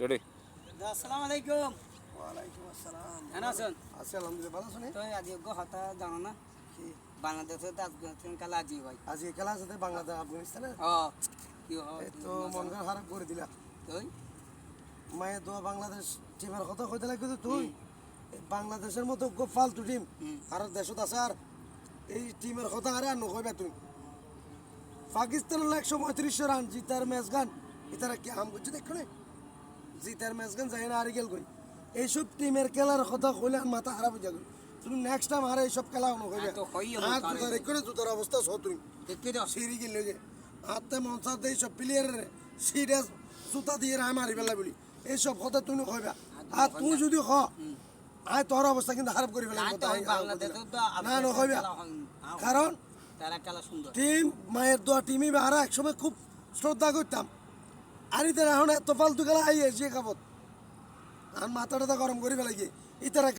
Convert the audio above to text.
Ready. আসসালামু আলাইকুম। ওয়ালাইকুম আসসালাম। কেন আছেন? আছি আলহামদুলিল্লাহ, ভালো আছেন? তো আজকে কথা জানো না কি বাংলাদেশে তো আফগানিস্তান খেলা আজি ভাই। আজকে খেলা আছে বাংলাদেশ আফগানিস্তানের। ও কি এই তো মনটা খারাপ করে দিলা। তুই মায়ের দোয়া বাংলাদেশ টিমের কথা কইতে লাগবে তো তুই। এই বাংলাদেশের মতো খুব ফালতু টিম আর দেশত আছে, আর এই টিমের কথা আরে আর নকইবা তুই। পাকিস্তান 135 রান জিতার ম্যাচ গান এটারা কি হাম করছে দেখো না, জিতার ম্যাচ গান যাই না হারি গেল কই। এইসব টিমের খেলার কথা কইলে আর মাথা খারাপ হয়ে যাবে। তুমি নেক্সট টাইম আর এইসব খেলা নকইবা। তো হইও আর জুতার এখানে জুতার অবস্থা সহ তুমি দেখতে দাও সিঁড়ি গেলে যে হাতে মনসা দিয়ে সব প্লেয়ারের সিরিয়াস জুতা দিয়ে রায় মারি ফেলা বলি এইসব কথা তুমি কইবা। আর তুই যদি খ আয় তোর অবস্থা কিন্তু খারাপ করে ফেলা বাংলাদেশে তো না নকইবা। কারণ তারা খেলা সুন্দর টিম মায়ের দোয়া টিমই আমরা একসময় খুব শ্রদ্ধা করতাম, আর ইতারা এখন এত ফালতু খেলা আই এসে খাবত আর মাথাটা গরম করে ফেলাই গিয়ে ইতারা